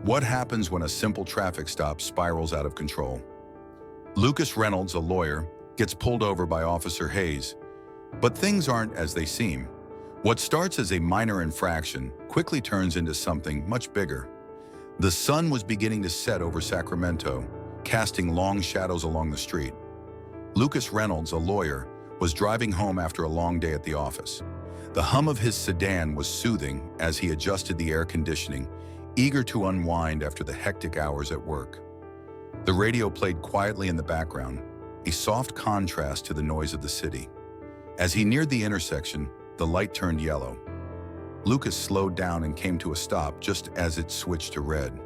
What happens when a simple traffic stop spirals out of control? Lucas Reynolds, a lawyer, gets pulled over by Officer Hayes, but things aren't as they seem. What starts as a minor infraction quickly turns into something much bigger. The sun was beginning to set over Sacramento, casting long shadows along the street. Lucas Reynolds, a lawyer, was driving home after a long day at the office. The hum of his sedan was soothing as he adjusted the air conditioning, eager to unwind after the hectic hours at work. The radio played quietly in the background, a soft contrast to the noise of the city. As he neared the intersection, the light turned yellow. Lucas slowed down and came to a stop just as it switched to red.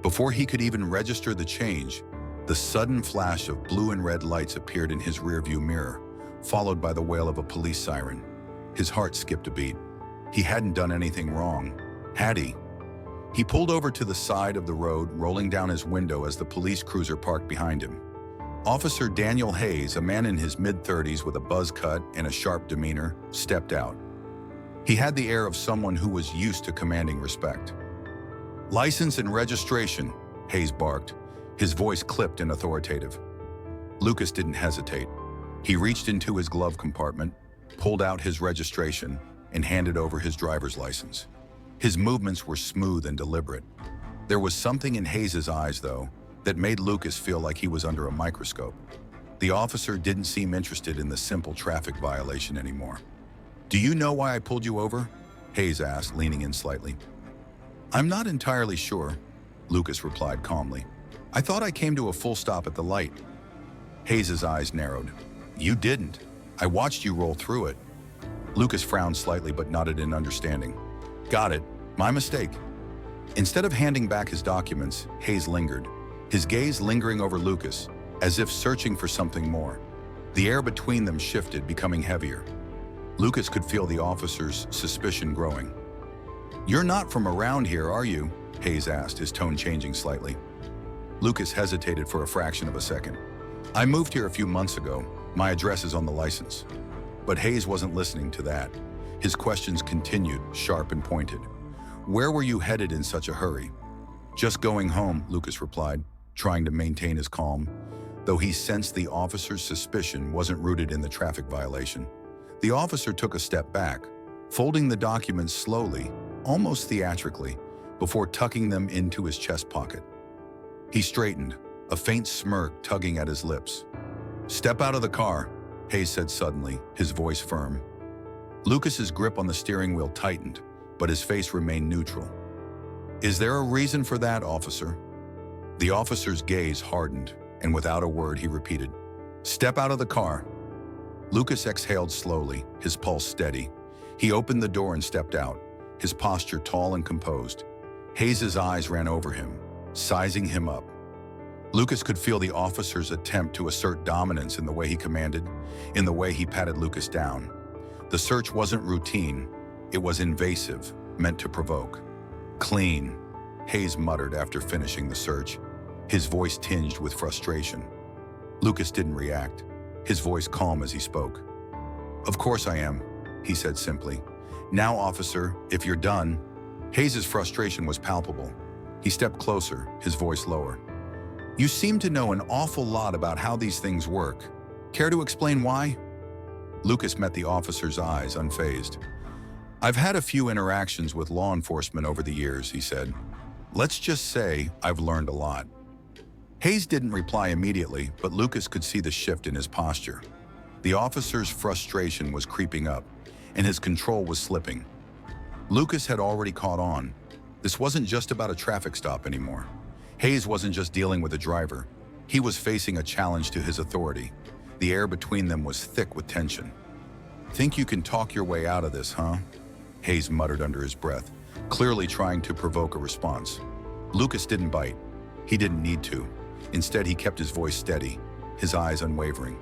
Before he could even register the change, the sudden flash of blue and red lights appeared in his rearview mirror, followed by the wail of a police siren. His heart skipped a beat. He hadn't done anything wrong, had he? He pulled over to the side of the road, rolling down his window as the police cruiser parked behind him. Officer Daniel Hayes, a man in his mid-30s with a buzz cut and a sharp demeanor, stepped out. He had the air of someone who was used to commanding respect. "License and registration," Hayes barked, his voice clipped and authoritative. Lucas didn't hesitate. He reached into his glove compartment, pulled out his registration, and handed over his driver's license. His movements were smooth and deliberate. There was something in Hayes' eyes, though, that made Lucas feel like he was under a microscope. The officer didn't seem interested in the simple traffic violation anymore. "Do you know why I pulled you over?" Hayes asked, leaning in slightly. "I'm not entirely sure," Lucas replied calmly. "I thought I came to a full stop at the light." Hayes' eyes narrowed. "You didn't. I watched you roll through it." Lucas frowned slightly but nodded in understanding. "Got it. My mistake." Instead of handing back his documents, Hayes lingered, his gaze lingering over Lucas, as if searching for something more. The air between them shifted, becoming heavier. Lucas could feel the officer's suspicion growing. "You're not from around here, are you?" Hayes asked, his tone changing slightly. Lucas hesitated for a fraction of a second. "I moved here a few months ago. My address is on the license." But Hayes wasn't listening to that. His questions continued, sharp and pointed. "Where were you headed in such a hurry?" "Just going home," Lucas replied, trying to maintain his calm, though he sensed the officer's suspicion wasn't rooted in the traffic violation. The officer took a step back, folding the documents slowly, almost theatrically, before tucking them into his chest pocket. He straightened, a faint smirk tugging at his lips. "Step out of the car," Hayes said suddenly, his voice firm. Lucas's grip on the steering wheel tightened, but his face remained neutral. "Is there a reason for that, officer?" The officer's gaze hardened, and without a word he repeated, "Step out of the car." Lucas exhaled slowly, his pulse steady. He opened the door and stepped out, his posture tall and composed. Hayes' eyes ran over him, sizing him up. Lucas could feel the officer's attempt to assert dominance in the way he commanded, in the way he patted Lucas down. The search wasn't routine, it was invasive, meant to provoke. "Clean," Hayes muttered after finishing the search, his voice tinged with frustration. Lucas didn't react, his voice calm as he spoke. "Of course I am," he said simply. "Now, officer, if you're done." Hayes' frustration was palpable. He stepped closer, his voice lower. "You seem to know an awful lot about how these things work. Care to explain why?" Lucas met the officer's eyes, unfazed. "I've had a few interactions with law enforcement over the years," he said. "Let's just say I've learned a lot." Hayes didn't reply immediately, but Lucas could see the shift in his posture. The officer's frustration was creeping up, and his control was slipping. Lucas had already caught on. This wasn't just about a traffic stop anymore. Hayes wasn't just dealing with a driver. He was facing a challenge to his authority. The air between them was thick with tension. "Think you can talk your way out of this, huh?" Hayes muttered under his breath, clearly trying to provoke a response. Lucas didn't bite. He didn't need to. Instead, he kept his voice steady, his eyes unwavering.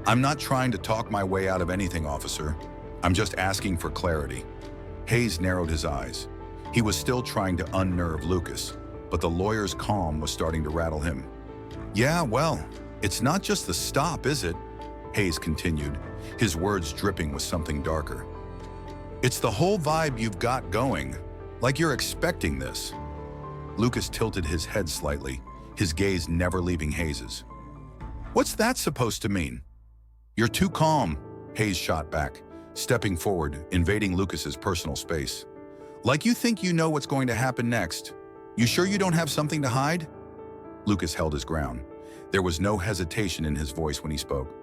"I'm not trying to talk my way out of anything, officer. I'm just asking for clarity." Hayes narrowed his eyes. He was still trying to unnerve Lucas, but the lawyer's calm was starting to rattle him. "Yeah, well, it's not just the stop, is it?" Hayes continued, his words dripping with something darker. "It's the whole vibe you've got going, like you're expecting this." Lucas tilted his head slightly, his gaze never leaving Hayes's. "What's that supposed to mean?" "You're too calm," Hayes shot back, stepping forward, invading Lucas's personal space. "Like you think you know what's going to happen next. You sure you don't have something to hide?" Lucas held his ground. There was no hesitation in his voice when he spoke.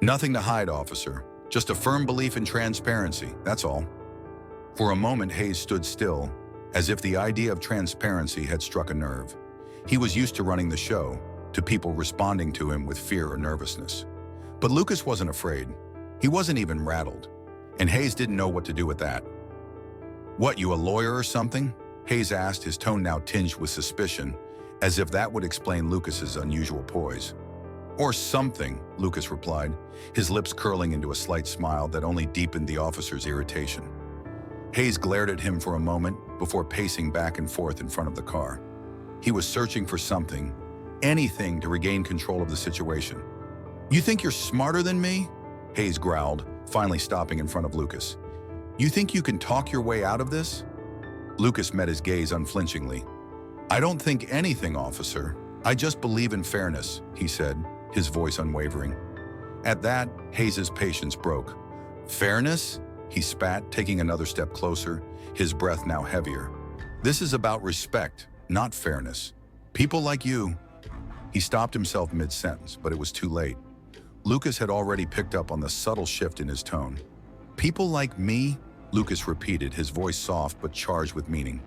"Nothing to hide, officer. Just a firm belief in transparency, that's all." For a moment, Hayes stood still, as if the idea of transparency had struck a nerve. He was used to running the show, to people responding to him with fear or nervousness. But Lucas wasn't afraid. He wasn't even rattled. And Hayes didn't know what to do with that. "What, you a lawyer or something?" Hayes asked, his tone now tinged with suspicion, as if that would explain Lucas's unusual poise. "Or something," Lucas replied, his lips curling into a slight smile that only deepened the officer's irritation. Hayes glared at him for a moment before pacing back and forth in front of the car. He was searching for something, anything to regain control of the situation. "You think you're smarter than me?" Hayes growled, finally stopping in front of Lucas. "You think you can talk your way out of this?" Lucas met his gaze unflinchingly. "I don't think anything, officer. I just believe in fairness," he said, his voice unwavering. At that, Hayes's patience broke. "Fairness?" He spat, taking another step closer, his breath now heavier. "This is about respect, not fairness. People like you—" He stopped himself mid-sentence, but it was too late. Lucas had already picked up on the subtle shift in his tone. "People like me?" Lucas repeated, his voice soft but charged with meaning.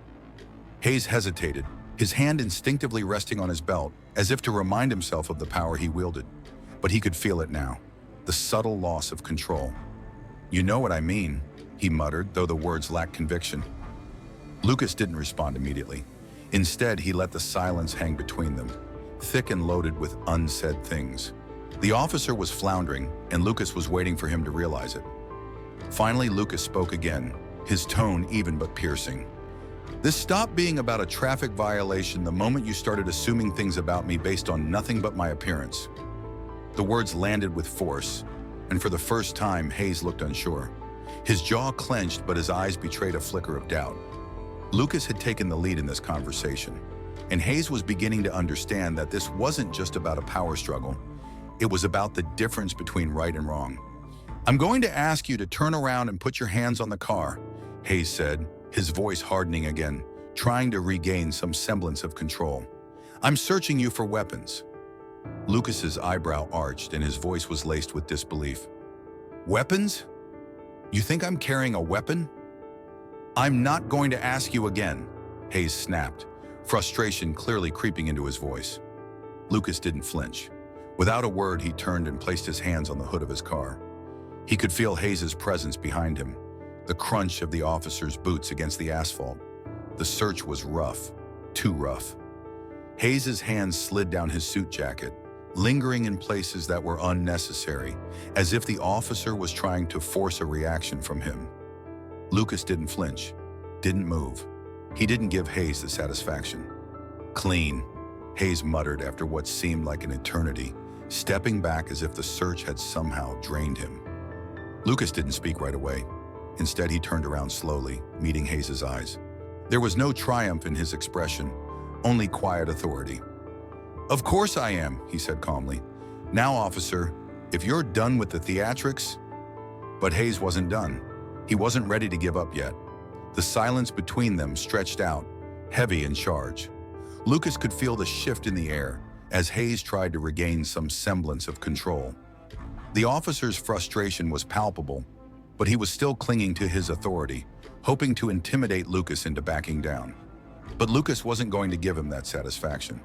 Hayes hesitated, his hand instinctively resting on his belt, as if to remind himself of the power he wielded. But he could feel it now, the subtle loss of control. "You know what I mean," he muttered, though the words lacked conviction. Lucas didn't respond immediately. Instead, he let the silence hang between them, thick and loaded with unsaid things. The officer was floundering, and Lucas was waiting for him to realize it. Finally, Lucas spoke again, his tone even but piercing. "This stopped being about a traffic violation the moment you started assuming things about me based on nothing but my appearance." The words landed with force, and for the first time, Hayes looked unsure. His jaw clenched, but his eyes betrayed a flicker of doubt. Lucas had taken the lead in this conversation, and Hayes was beginning to understand that this wasn't just about a power struggle. It was about the difference between right and wrong. "I'm going to ask you to turn around and put your hands on the car," Hayes said, his voice hardening again, trying to regain some semblance of control. "I'm searching you for weapons." Lucas's eyebrow arched and his voice was laced with disbelief. "Weapons? You think I'm carrying a weapon?" "I'm not going to ask you again," Hayes snapped, frustration clearly creeping into his voice. Lucas didn't flinch. Without a word, he turned and placed his hands on the hood of his car. He could feel Hayes's presence behind him, the crunch of the officer's boots against the asphalt. The search was rough, too rough. Hayes's hands slid down his suit jacket, lingering in places that were unnecessary, as if the officer was trying to force a reaction from him. Lucas didn't flinch, didn't move. He didn't give Hayes the satisfaction. "Clean," Hayes muttered after what seemed like an eternity, stepping back as if the search had somehow drained him. Lucas didn't speak right away. Instead, he turned around slowly, meeting Hayes's eyes. There was no triumph in his expression, only quiet authority. "Of course I am," he said calmly. "Now, officer, if you're done with the theatrics—" But Hayes wasn't done. He wasn't ready to give up yet. The silence between them stretched out, heavy in charge. Lucas could feel the shift in the air as Hayes tried to regain some semblance of control. The officer's frustration was palpable, but he was still clinging to his authority, hoping to intimidate Lucas into backing down. But Lucas wasn't going to give him that satisfaction.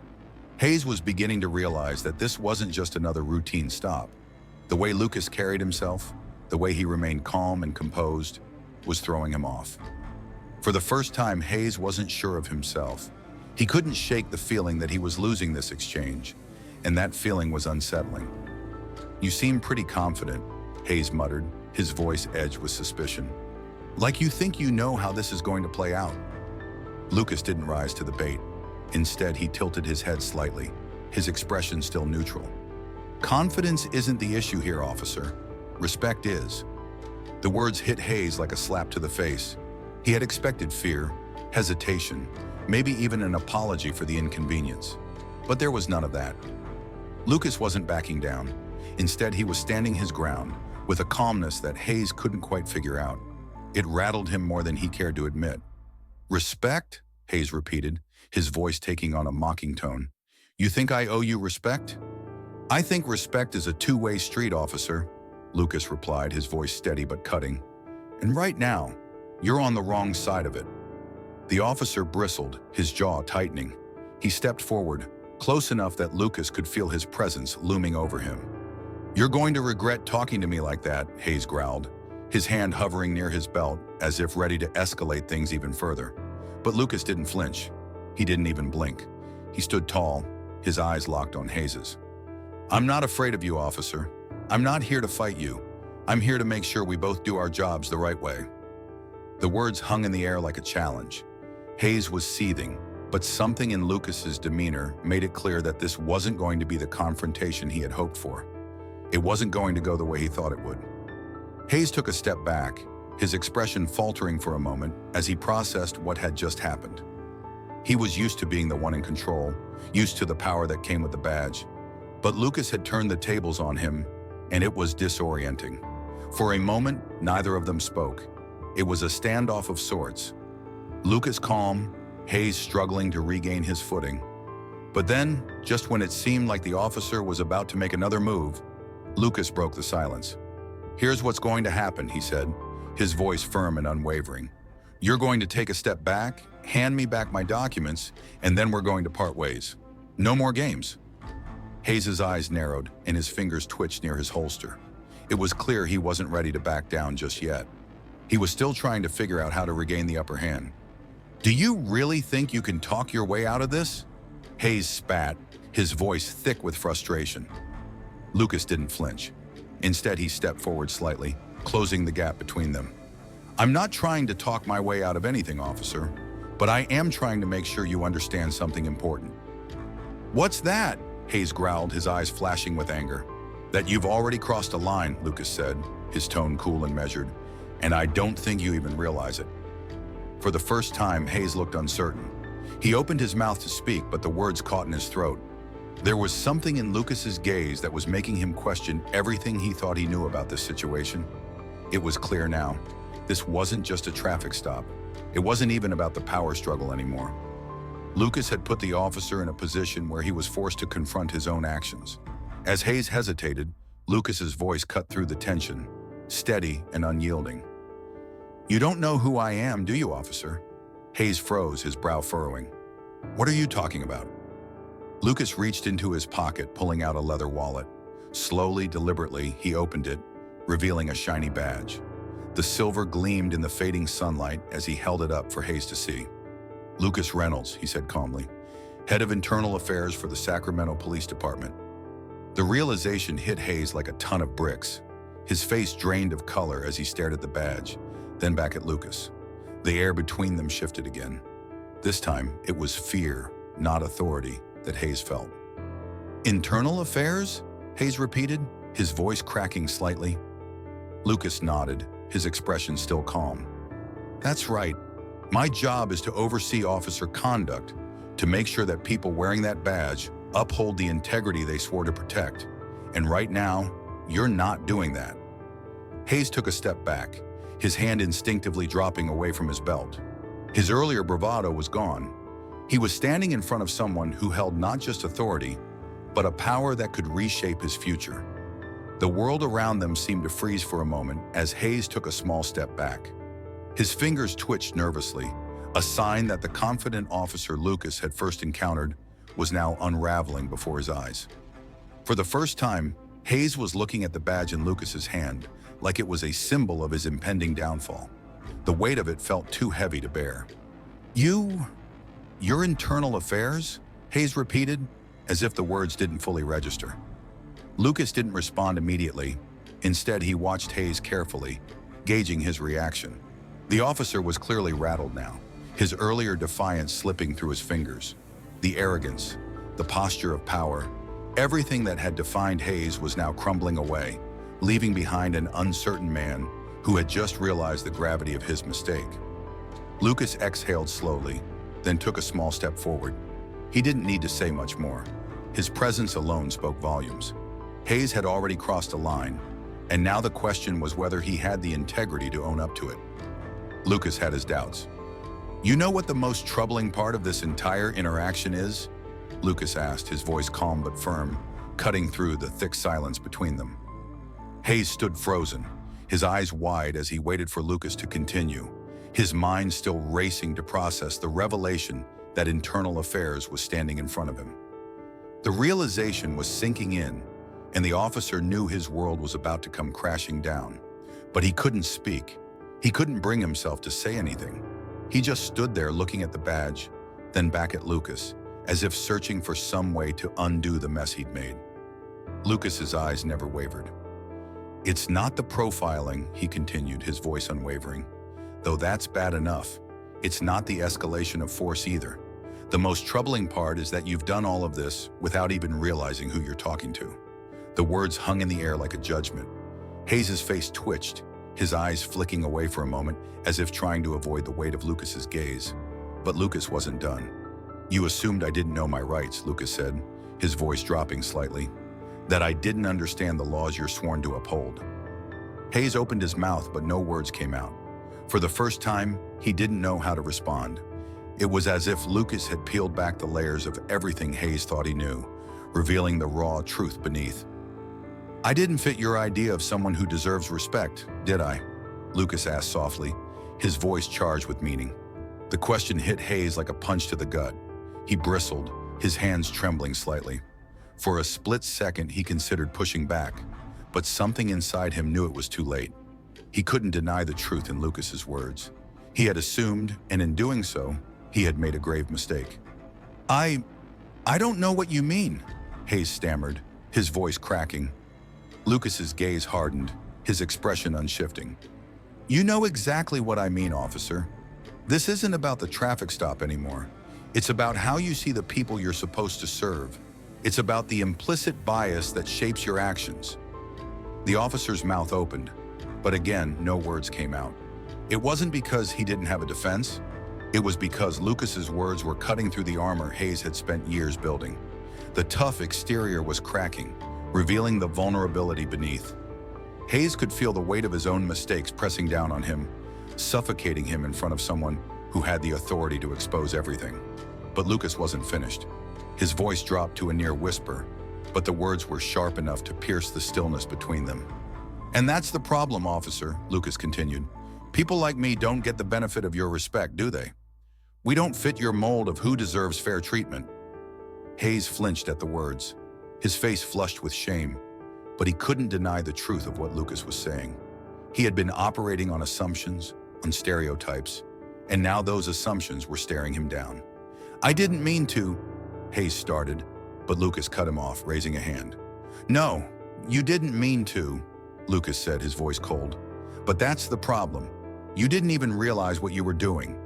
Hayes was beginning to realize that this wasn't just another routine stop. The way Lucas carried himself, the way he remained calm and composed, was throwing him off. For the first time, Hayes wasn't sure of himself. He couldn't shake the feeling that he was losing this exchange, and that feeling was unsettling. "You seem pretty confident," Hayes muttered, his voice edged with suspicion. "Like you think you know how this is going to play out." Lucas didn't rise to the bait. Instead, he tilted his head slightly, his expression still neutral. "Confidence isn't the issue here, officer. Respect is." The words hit Hayes like a slap to the face. He had expected fear, hesitation, maybe even an apology for the inconvenience. But there was none of that. Lucas wasn't backing down. Instead, he was standing his ground with a calmness that Hayes couldn't quite figure out. It rattled him more than he cared to admit. "Respect?" Hayes repeated, his voice taking on a mocking tone. "You think I owe you respect?" "I think respect is a two-way street, officer," Lucas replied, his voice steady but cutting. "And right now, you're on the wrong side of it." The officer bristled, his jaw tightening. He stepped forward, close enough that Lucas could feel his presence looming over him. "You're going to regret talking to me like that," Hayes growled, his hand hovering near his belt as if ready to escalate things even further. But Lucas didn't flinch. He didn't even blink. He stood tall, his eyes locked on Hayes's. "I'm not afraid of you, officer. I'm not here to fight you. I'm here to make sure we both do our jobs the right way." The words hung in the air like a challenge. Hayes was seething, but something in Lucas's demeanor made it clear that this wasn't going to be the confrontation he had hoped for. It wasn't going to go the way he thought it would. Hayes took a step back, his expression faltering for a moment as he processed what had just happened. He was used to being the one in control, used to the power that came with the badge. But Lucas had turned the tables on him, and it was disorienting. For a moment, neither of them spoke. It was a standoff of sorts. Lucas calm, Hayes struggling to regain his footing. But then, just when it seemed like the officer was about to make another move, Lucas broke the silence. "Here's what's going to happen," he said, his voice firm and unwavering. "You're going to take a step back, hand me back my documents, and then we're going to part ways. No more games." Hayes's eyes narrowed and his fingers twitched near his holster. It was clear he wasn't ready to back down just yet. He was still trying to figure out how to regain the upper hand. "Do you really think you can talk your way out of this?" Hayes spat, his voice thick with frustration. Lucas didn't flinch. Instead, he stepped forward slightly, closing the gap between them. "I'm not trying to talk my way out of anything, officer, but I am trying to make sure you understand something important." "What's that?" Hayes growled, his eyes flashing with anger. "That you've already crossed a line," Lucas said, his tone cool and measured, "and I don't think you even realize it." For the first time, Hayes looked uncertain. He opened his mouth to speak, but the words caught in his throat. There was something in Lucas's gaze that was making him question everything he thought he knew about this situation. It was clear now. This wasn't just a traffic stop. It wasn't even about the power struggle anymore. Lucas had put the officer in a position where he was forced to confront his own actions. As Hayes hesitated, Lucas's voice cut through the tension, steady and unyielding. "You don't know who I am, do you, officer?" Hayes froze, his brow furrowing. "What are you talking about?" Lucas reached into his pocket, pulling out a leather wallet. Slowly, deliberately, he opened it, revealing a shiny badge. The silver gleamed in the fading sunlight as he held it up for Hayes to see. "Lucas Reynolds," he said calmly, "Head of Internal Affairs for the Sacramento Police Department." The realization hit Hayes like a ton of bricks. His face drained of color as he stared at the badge, then back at Lucas. The air between them shifted again. This time, it was fear, not authority, that Hayes felt. "Internal Affairs?" Hayes repeated, his voice cracking slightly. Lucas nodded, his expression still calm. "That's right. My job is to oversee officer conduct, to make sure that people wearing that badge uphold the integrity they swore to protect. And right now, you're not doing that." Hayes took a step back, his hand instinctively dropping away from his belt. His earlier bravado was gone. He was standing in front of someone who held not just authority, but a power that could reshape his future. The world around them seemed to freeze for a moment as Hayes took a small step back. His fingers twitched nervously, a sign that the confident officer Lucas had first encountered was now unraveling before his eyes. For the first time, Hayes was looking at the badge in Lucas's hand, like it was a symbol of his impending downfall. The weight of it felt too heavy to bear. Your internal affairs?" Hayes repeated, as if the words didn't fully register. Lucas didn't respond immediately. Instead, he watched Hayes carefully, gauging his reaction. The officer was clearly rattled now, his earlier defiance slipping through his fingers. The arrogance, the posture of power, everything that had defined Hayes was now crumbling away, leaving behind an uncertain man who had just realized the gravity of his mistake. Lucas exhaled slowly, then took a small step forward. He didn't need to say much more. His presence alone spoke volumes. Hayes had already crossed a line, and now the question was whether he had the integrity to own up to it. Lucas had his doubts. "You know what the most troubling part of this entire interaction is?" Lucas asked, his voice calm but firm, cutting through the thick silence between them. Hayes stood frozen, his eyes wide as he waited for Lucas to continue, his mind still racing to process the revelation that internal affairs was standing in front of him. The realization was sinking in, and the officer knew his world was about to come crashing down. But he couldn't speak. He couldn't bring himself to say anything. He just stood there looking at the badge, then back at Lucas, as if searching for some way to undo the mess he'd made. Lucas's eyes never wavered. "It's not the profiling," he continued, his voice unwavering. "Though that's bad enough, it's not the escalation of force either. The most troubling part is that you've done all of this without even realizing who you're talking to." The words hung in the air like a judgment. Hayes's face twitched, his eyes flicking away for a moment as if trying to avoid the weight of Lucas's gaze. But Lucas wasn't done. "You assumed I didn't know my rights," Lucas said, his voice dropping slightly. "That I didn't understand the laws you're sworn to uphold." Hayes opened his mouth, but no words came out. For the first time, he didn't know how to respond. It was as if Lucas had peeled back the layers of everything Hayes thought he knew, revealing the raw truth beneath. "I didn't fit your idea of someone who deserves respect, did I?" Lucas asked softly, his voice charged with meaning. The question hit Hayes like a punch to the gut. He bristled, his hands trembling slightly. For a split second, he considered pushing back, but something inside him knew it was too late. He couldn't deny the truth in Lucas's words. He had assumed, and in doing so, he had made a grave mistake. I don't know what you mean," Hayes stammered, his voice cracking. Lucas's gaze hardened, his expression unshifting. "You know exactly what I mean, officer. This isn't about the traffic stop anymore. It's about how you see the people you're supposed to serve. It's about the implicit bias that shapes your actions." The officer's mouth opened, but again, no words came out. It wasn't because he didn't have a defense. It was because Lucas's words were cutting through the armor Hayes had spent years building. The tough exterior was cracking, revealing the vulnerability beneath. Hayes could feel the weight of his own mistakes pressing down on him, suffocating him in front of someone who had the authority to expose everything. But Lucas wasn't finished. His voice dropped to a near whisper, but the words were sharp enough to pierce the stillness between them. "And that's the problem, officer," Lucas continued. "People like me don't get the benefit of your respect, do they? We don't fit your mold of who deserves fair treatment." Hayes flinched at the words, his face flushed with shame, but he couldn't deny the truth of what Lucas was saying. He had been operating on assumptions, on stereotypes, and now those assumptions were staring him down. "I didn't mean to," Hayes started, but Lucas cut him off, raising a hand. "No, you didn't mean to," Lucas said, his voice cold. "But that's the problem. You didn't even realize what you were doing.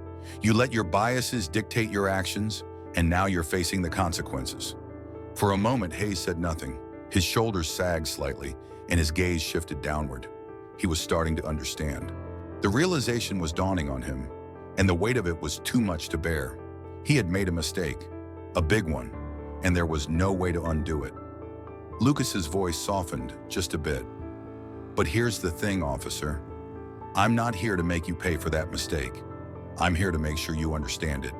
You let your biases dictate your actions, and now you're facing the consequences." For a moment, Hayes said nothing. His shoulders sagged slightly, and his gaze shifted downward. He was starting to understand. The realization was dawning on him, and the weight of it was too much to bear. He had made a mistake, a big one, and there was no way to undo it. Lucas's voice softened just a bit. "But here's the thing, officer. I'm not here to make you pay for that mistake. I'm here to make sure you understand it,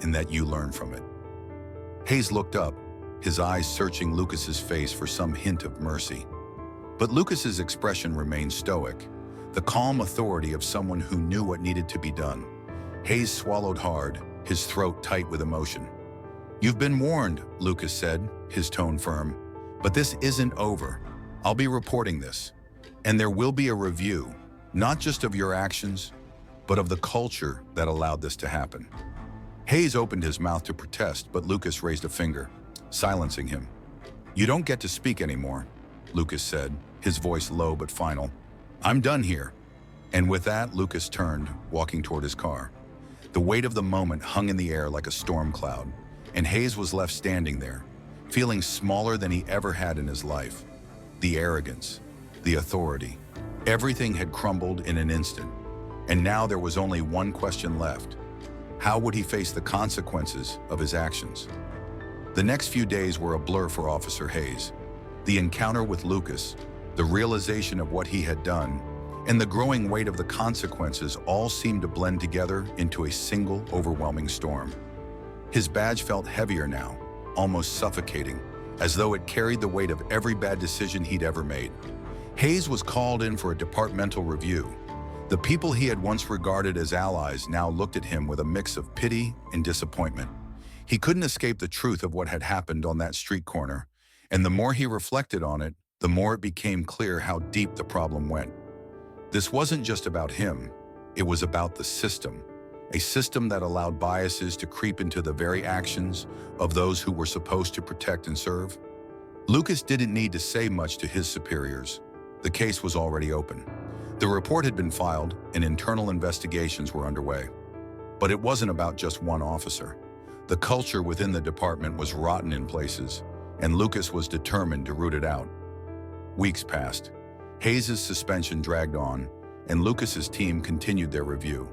and that you learn from it." Hayes looked up, his eyes searching Lucas's face for some hint of mercy. But Lucas's expression remained stoic, the calm authority of someone who knew what needed to be done. Hayes swallowed hard, his throat tight with emotion. "You've been warned," Lucas said, his tone firm. "But this isn't over. I'll be reporting this. And there will be a review, not just of your actions, but of the culture that allowed this to happen." Hayes opened his mouth to protest, but Lucas raised a finger, silencing him. "You don't get to speak anymore," Lucas said, his voice low but final. "I'm done here." And with that, Lucas turned, walking toward his car. The weight of the moment hung in the air like a storm cloud, and Hayes was left standing there, feeling smaller than he ever had in his life. The arrogance, the authority, everything had crumbled in an instant, and now there was only one question left. How would he face the consequences of his actions? The next few days were a blur for Officer Hayes. The encounter with Lucas, the realization of what he had done, and the growing weight of the consequences all seemed to blend together into a single overwhelming storm. His badge felt heavier now, almost suffocating, as though it carried the weight of every bad decision he'd ever made. Hayes was called in for a departmental review. The people he had once regarded as allies now looked at him with a mix of pity and disappointment. He couldn't escape the truth of what had happened on that street corner, and the more he reflected on it, the more it became clear how deep the problem went. This wasn't just about him, it was about the system, a system that allowed biases to creep into the very actions of those who were supposed to protect and serve. Lucas didn't need to say much to his superiors. The case was already open. The report had been filed and internal investigations were underway. But it wasn't about just one officer. The culture within the department was rotten in places, and Lucas was determined to root it out. Weeks passed. Hayes' suspension dragged on, and Lucas's team continued their review.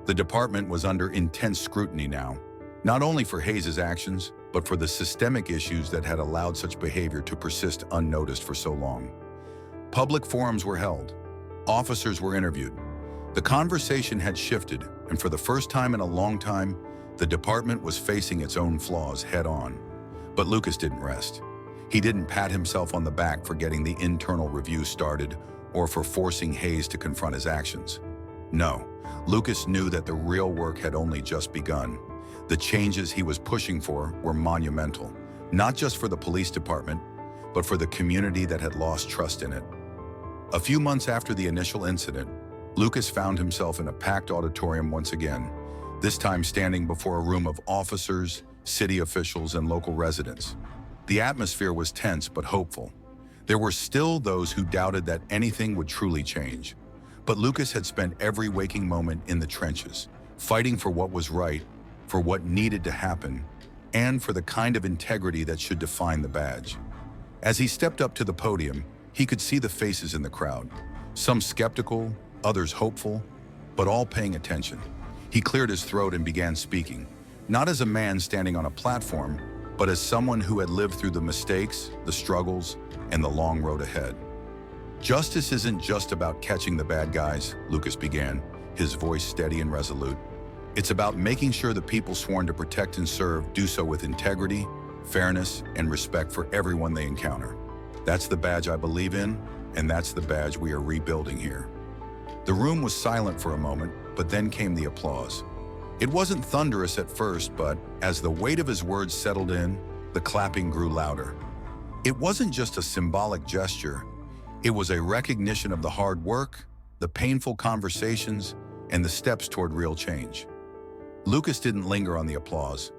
The department was under intense scrutiny now, not only for Hayes' actions, but for the systemic issues that had allowed such behavior to persist unnoticed for so long. Public forums were held. Officers were interviewed. The conversation had shifted, and for the first time in a long time, the department was facing its own flaws head-on. But Lucas didn't rest. He didn't pat himself on the back for getting the internal review started or for forcing Hayes to confront his actions. No, Lucas knew that the real work had only just begun. The changes he was pushing for were monumental, not just for the police department, but for the community that had lost trust in it. A few months after the initial incident, Lucas found himself in a packed auditorium once again, this time standing before a room of officers, city officials, and local residents. The atmosphere was tense but hopeful. There were still those who doubted that anything would truly change. But Lucas had spent every waking moment in the trenches, fighting for what was right, for what needed to happen, and for the kind of integrity that should define the badge. As he stepped up to the podium, he could see the faces in the crowd, some skeptical, others hopeful, but all paying attention. He cleared his throat and began speaking, not as a man standing on a platform, but as someone who had lived through the mistakes, the struggles, and the long road ahead. Justice isn't just about catching the bad guys, Lucas began, his voice steady and resolute. It's about making sure the people sworn to protect and serve do so with integrity, fairness, and respect for everyone they encounter. That's the badge I believe in, and that's the badge we are rebuilding here. The room was silent for a moment, but then came the applause. It wasn't thunderous at first, but as the weight of his words settled in, the clapping grew louder. It wasn't just a symbolic gesture. It was a recognition of the hard work, the painful conversations, and the steps toward real change. Lucas didn't linger on the applause.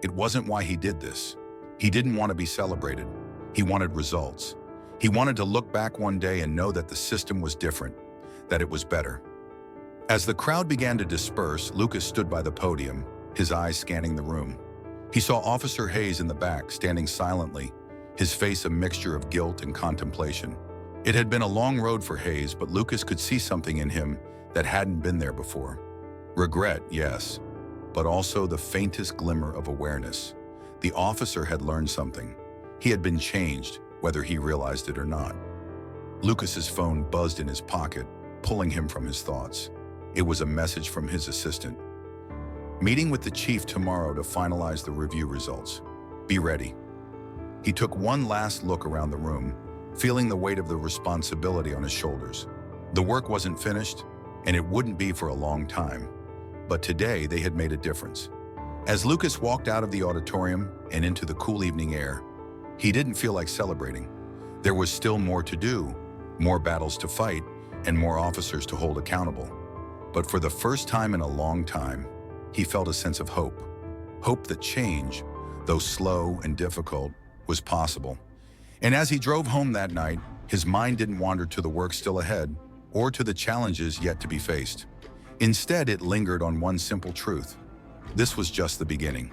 It wasn't why he did this. He didn't want to be celebrated. He wanted results. He wanted to look back one day and know that the system was different, that it was better. As the crowd began to disperse, Lucas stood by the podium, his eyes scanning the room. He saw Officer Hayes in the back, standing silently, his face a mixture of guilt and contemplation. It had been a long road for Hayes, but Lucas could see something in him that hadn't been there before. Regret, yes, but also the faintest glimmer of awareness. The officer had learned something. He had been changed, whether he realized it or not. Lucas's phone buzzed in his pocket, pulling him from his thoughts. It was a message from his assistant. Meeting with the chief tomorrow to finalize the review results. Be ready. He took one last look around the room, feeling the weight of the responsibility on his shoulders. The work wasn't finished, and it wouldn't be for a long time. But today they had made a difference. As Lucas walked out of the auditorium and into the cool evening air, he didn't feel like celebrating. There was still more to do, more battles to fight, and more officers to hold accountable. But for the first time in a long time, he felt a sense of hope. Hope that change, though slow and difficult, was possible. And as he drove home that night, his mind didn't wander to the work still ahead or to the challenges yet to be faced. Instead, it lingered on one simple truth. This was just the beginning.